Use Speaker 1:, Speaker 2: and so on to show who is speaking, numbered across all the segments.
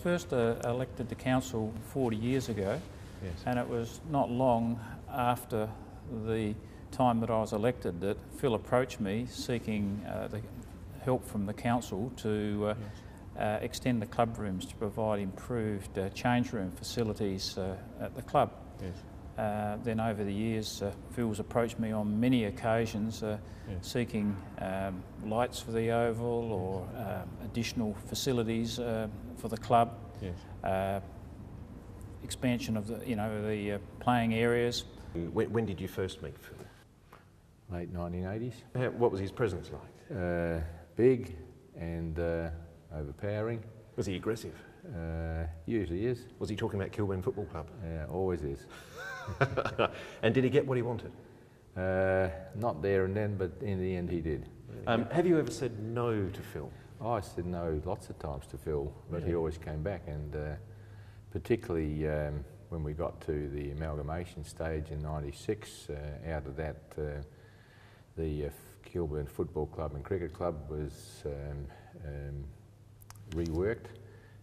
Speaker 1: first elected to council 40 years ago,
Speaker 2: Yes.
Speaker 1: and it was not long after the time that I was elected that Phil approached me seeking the help from the council to extend the club rooms to provide improved change room facilities at the club.
Speaker 2: Yes.
Speaker 1: Then over the years, Phil's approached me on many occasions seeking lights for the oval or additional facilities for the club, expansion of the playing areas.
Speaker 3: When did you first meet Phil?
Speaker 2: Late 1980s.
Speaker 3: What was his presence like?
Speaker 2: Big and overpowering.
Speaker 3: Was he aggressive?
Speaker 2: Usually is.
Speaker 3: Was he talking about Kilburn Football Club?
Speaker 2: Always is.
Speaker 3: And did he get what he wanted?
Speaker 2: Not there and then, but in the end he did.
Speaker 3: Have you ever said no to Phil?
Speaker 2: I said no lots of times to Phil, but he always came back, and particularly when we got to the amalgamation stage in '96, out of that the Kilburn Football Club and Cricket Club was reworked,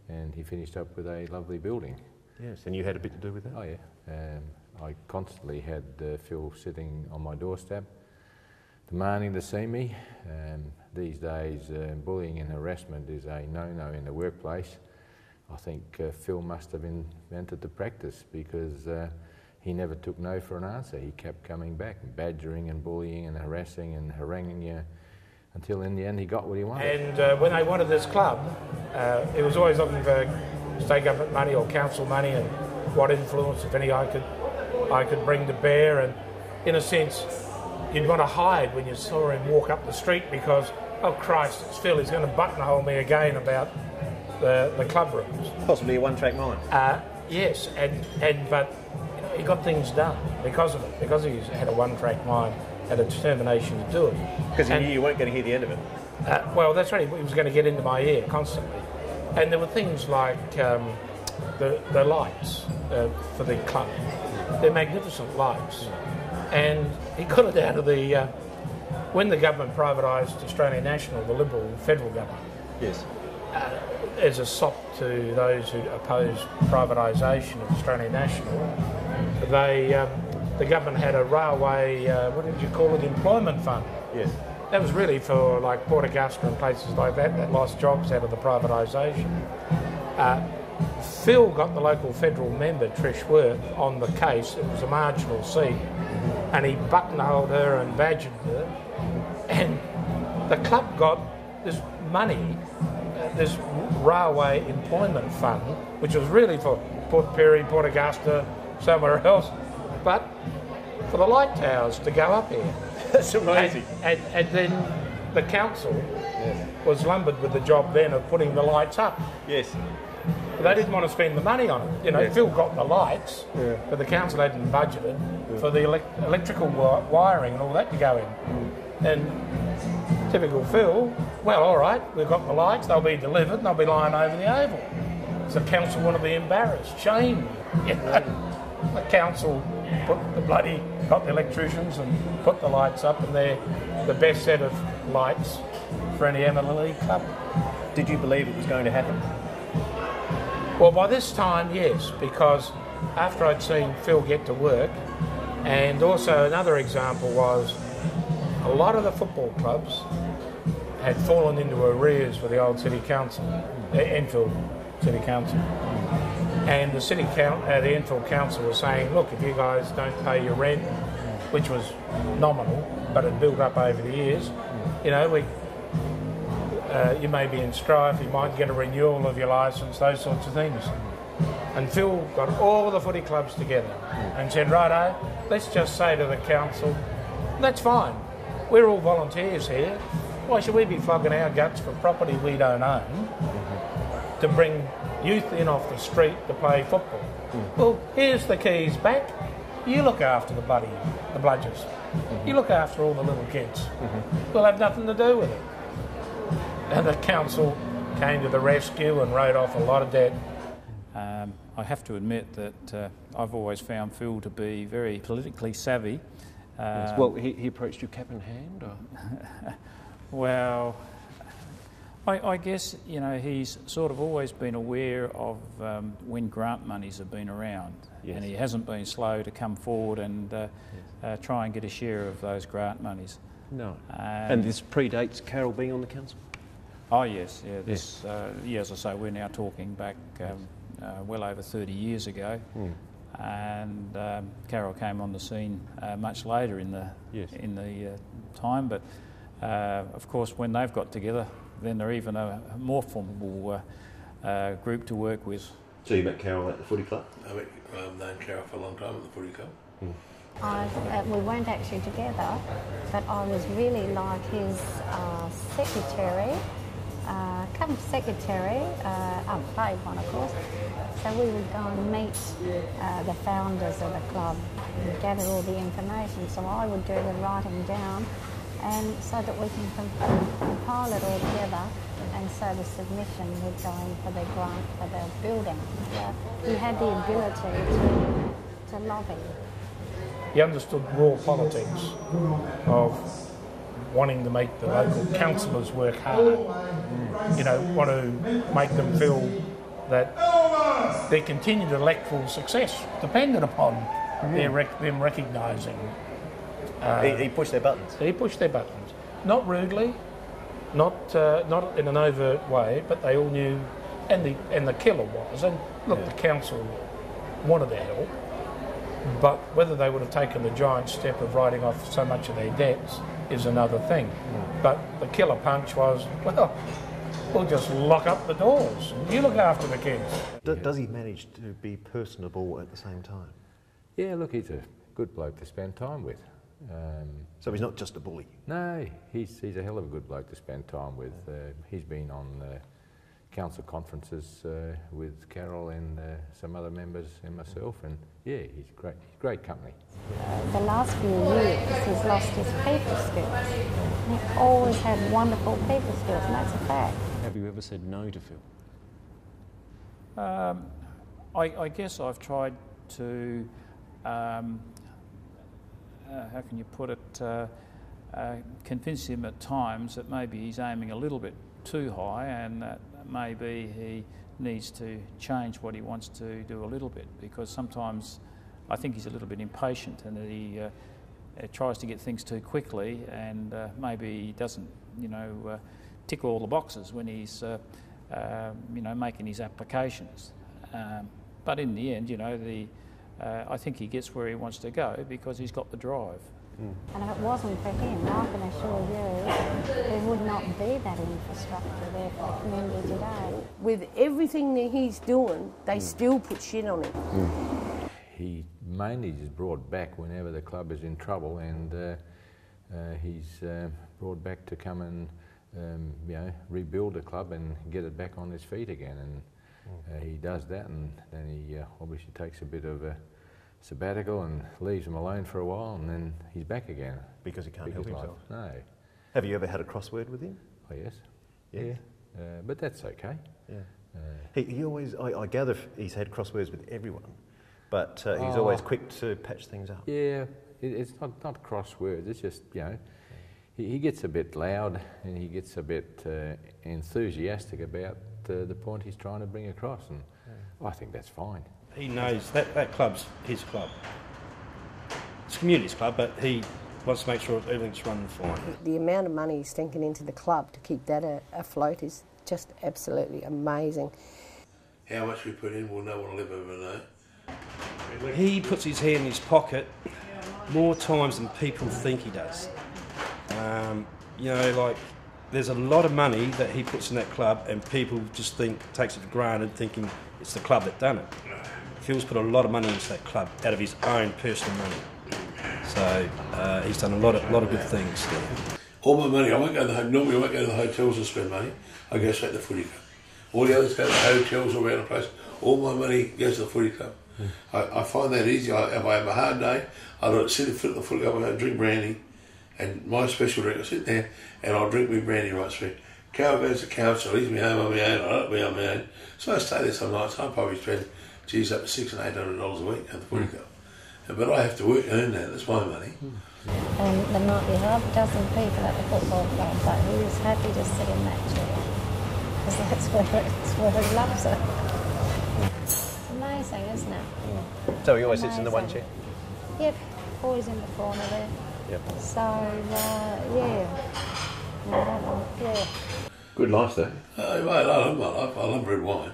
Speaker 2: and he finished up with a lovely building.
Speaker 3: Yes, and you had a bit to do with that?
Speaker 2: Oh yeah. I constantly had Phil sitting on my doorstep, demanding to see me. These days, bullying and harassment is a no-no in the workplace. I think Phil must have invented the practice, because he never took no for an answer. He kept coming back, badgering and bullying and harassing and haranguing you, until in the end he got what he wanted.
Speaker 4: And when they wanted this club, it was always looking for state government money or council money, and what influence, if any, I could bring to bear. And in a sense, you'd want to hide when you saw him walk up the street, because, oh Christ, it's Phil, he's going to buttonhole me again about the club rooms.
Speaker 3: Possibly a one-track mind.
Speaker 4: Yes, but he got things done because of it, because he had a one-track mind, had a determination to do it.
Speaker 3: Because he knew you weren't going to hear the end of it.
Speaker 4: Well, that's right, he was going to get into my ear constantly. And there were things like the lights for the club. They're magnificent lights. And he got it out of the... when the government privatised Australian National, the Liberal federal government,
Speaker 3: yes,
Speaker 4: as a sop to those who opposed privatisation of Australian National, the government had a railway, what did you call it, employment fund.
Speaker 3: yes.
Speaker 4: That was really for like Port Augusta and places like that lost jobs out of the privatisation. Phil got the local federal member, Trish Worth, on the case. It was a marginal seat, and he buttonholed her and badgered her. And the club got this money, this railway employment fund, which was really for Port Pirie, Port Augusta, somewhere else, but for the light towers to go up here.
Speaker 3: That's amazing.
Speaker 4: And then the council was lumbered with the job then of putting the lights up.
Speaker 3: Yes.
Speaker 4: But they didn't want to spend the money on it. You know, Phil got the lights, but the council hadn't budgeted for the electrical wiring and all that to go in. And typical Phil, well, all right, we've got the lights, they'll be delivered and they'll be lying over the oval. Does the council want to be embarrassed? Shame. You know? The council got the electricians and put the lights up, and they're the best set of lights for any MLE club.
Speaker 3: Did you believe it was going to happen?
Speaker 4: Well, by this time, yes, because after I'd seen Phil get to work, and also another example was a lot of the football clubs had fallen into arrears with the old City Council, Enfield City Council. And the the Enfield Council was saying, look, if you guys don't pay your rent, which was nominal, but it built up over the years, you know, you may be in strife, you might get a renewal of your licence, those sorts of things. And Phil got all the footy clubs together and said, righto, let's just say to the council, that's fine, we're all volunteers here, why should we be flogging our guts for property we don't own to bring youth in off the street to play football? Well, here's the keys back. You look after the bludgers. You look after all the little kids. We'll have nothing to do with it. And the council came to the rescue and wrote off a lot of debt.
Speaker 1: I have to admit that I've always found Phil to be very politically savvy.
Speaker 3: Yes. Well, he approached you cap in hand? Or?
Speaker 1: Well, I guess, you know, he's sort of always been aware of when grant monies have been around,
Speaker 3: Yes.
Speaker 1: and he hasn't been slow to come forward and try and get a share of those grant monies.
Speaker 3: No. And this predates Carol being on the council?
Speaker 1: Oh yes, yeah. This, as I say, we're now talking back well over 30 years ago, and Carol came on the scene much later in the time. But of course, when they've got together, then they're even a more formidable group to work with.
Speaker 5: So you met Carol at the footy club?
Speaker 6: I've known Carol for a long time at the footy club.
Speaker 7: We weren't actually together, but I was really like his secretary, unpaid one of course. So we would go and meet the founders of the club and gather all the information. So I would do the writing down, and so that we can compile it all together, and so the submission would go in for the grant for the building. So he had the ability to lobby.
Speaker 4: He understood raw politics of wanting to make the local councillors work hard. You know, want to make them feel that their continued electoral success depended upon them recognising.
Speaker 3: He pushed their buttons.
Speaker 4: He pushed their buttons, not rudely, not in an overt way, but they all knew, and the killer was. And look, the council wanted their help, but whether they would have taken the giant step of writing off so much of their debts is another thing. But the killer punch was, well, we'll just lock up the doors. You look after the kids.
Speaker 3: Does he manage to be personable at the same time?
Speaker 2: Yeah, look, he's a good bloke to spend time with.
Speaker 3: So he's not just a bully?
Speaker 2: No, he's a hell of a good bloke to spend time with. He's been on council conferences with Carol and some other members and myself, and yeah, he's great company.
Speaker 7: The last few years he's lost his people skills. He always had wonderful people skills, and that's a fact.
Speaker 3: Have you ever said no to Phil?
Speaker 1: I guess I've tried to, how can you put it, convince him at times that maybe he's aiming a little bit too high, and that maybe he needs to change what he wants to do a little bit, because sometimes I think he's a little bit impatient, and that he tries to get things too quickly, and maybe he doesn't, tick all the boxes when he's, making his applications. But in the end, I think he gets where he wants to go because he's got the drive.
Speaker 7: And if it wasn't for him, I can assure you, there would not be that infrastructure there for the community today.
Speaker 8: With everything that he's doing, they still put shit on him.
Speaker 2: He mainly is brought back whenever the club is in trouble, and he's brought back to come and rebuild the club and get it back on its feet again. And he does that, and then he obviously takes a bit of a sabbatical and leaves him alone for a while, and then he's back again.
Speaker 3: Because he can't help himself?
Speaker 2: No.
Speaker 3: Have you ever had a crossword with him?
Speaker 2: Oh yes.
Speaker 3: Yeah.
Speaker 2: But that's okay.
Speaker 3: Yeah. He always, I gather he's had crosswords with everyone, but he's always quick to patch things up.
Speaker 2: Yeah, it's not crosswords, it's just, he gets a bit loud and he gets a bit enthusiastic about the point he's trying to bring across, and I think that's fine.
Speaker 5: He knows that club's his club. It's a community's club, but he wants to make sure everything's running fine.
Speaker 8: The amount of money he's sinking into the club to keep that afloat is just absolutely amazing.
Speaker 6: How much we put in, no one will ever know.
Speaker 5: He puts his hand in his pocket more times than people think he does. There's a lot of money that he puts in that club, and people just takes it for granted, thinking it's the club that done it. Phil's put a lot of money into that club out of his own personal money. So he's done a lot of good things there.
Speaker 6: All my money, normally I won't go to the hotels and spend money. I go straight to the footy club. All the others go to the hotels all around the place. All my money goes to the footy club. I find that easy. If I have a hard day, I'll sit at the footy club and drink brandy. And my special drink, I'll sit there and I'll drink my brandy right through. Carol goes to council, leaves me home on my own, I don't be on my own. So I stay there some nights. I probably spend, up to $600 and $800 a week at the footy club. But I have to work and earn that, that's my money.
Speaker 7: And there might be half a dozen people at the football club, but he was happy to sit in that chair. because that's where he loves it. It's amazing, isn't it?
Speaker 3: So he always sits in the one chair?
Speaker 7: Yep, always in the corner there.
Speaker 3: Yep.
Speaker 7: So, yeah. Yeah.
Speaker 6: Good lifestyle. I love my life. I love red wine.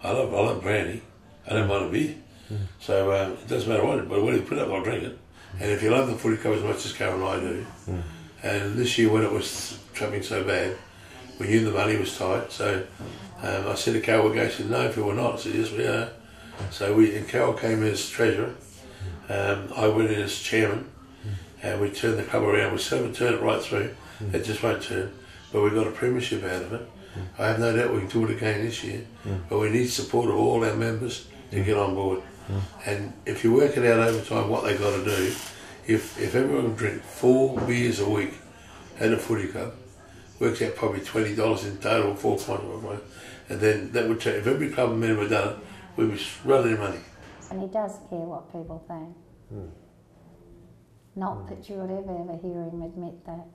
Speaker 6: I love brandy. I don't mind a beer. So it doesn't matter what, but when you put it up, I'll drink it. And if you love the footy club as much as Carol and I do, and this year when it was travelling so bad, we knew the money was tight. So I said to Carol, she said, "No, Phil, we're not." I said, "Yes, we are." So and Carol came as treasurer. I went in as chairman, and we turned the club around. We still haven't turned it right through. It just won't turn. But we got a premiership out of it. I have no doubt we can do it again this year. But we need support of all our members to get on board. And if you work it out over time, what they got to do, if everyone drink 4 beers a week at a footy club, works out probably $20 in total, 4 points, and then that would take, if every club member done it, we would run out of money.
Speaker 7: And he does care what people think. Not that you would ever hear him admit that,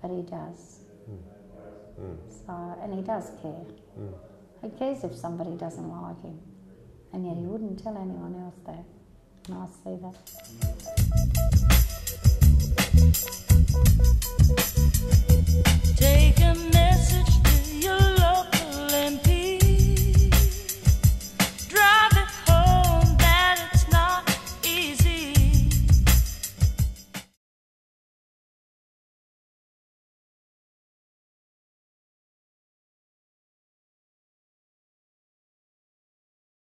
Speaker 7: but he does. So, and he does care. He cares if somebody doesn't like him, and yet he wouldn't tell anyone else that. And I see that.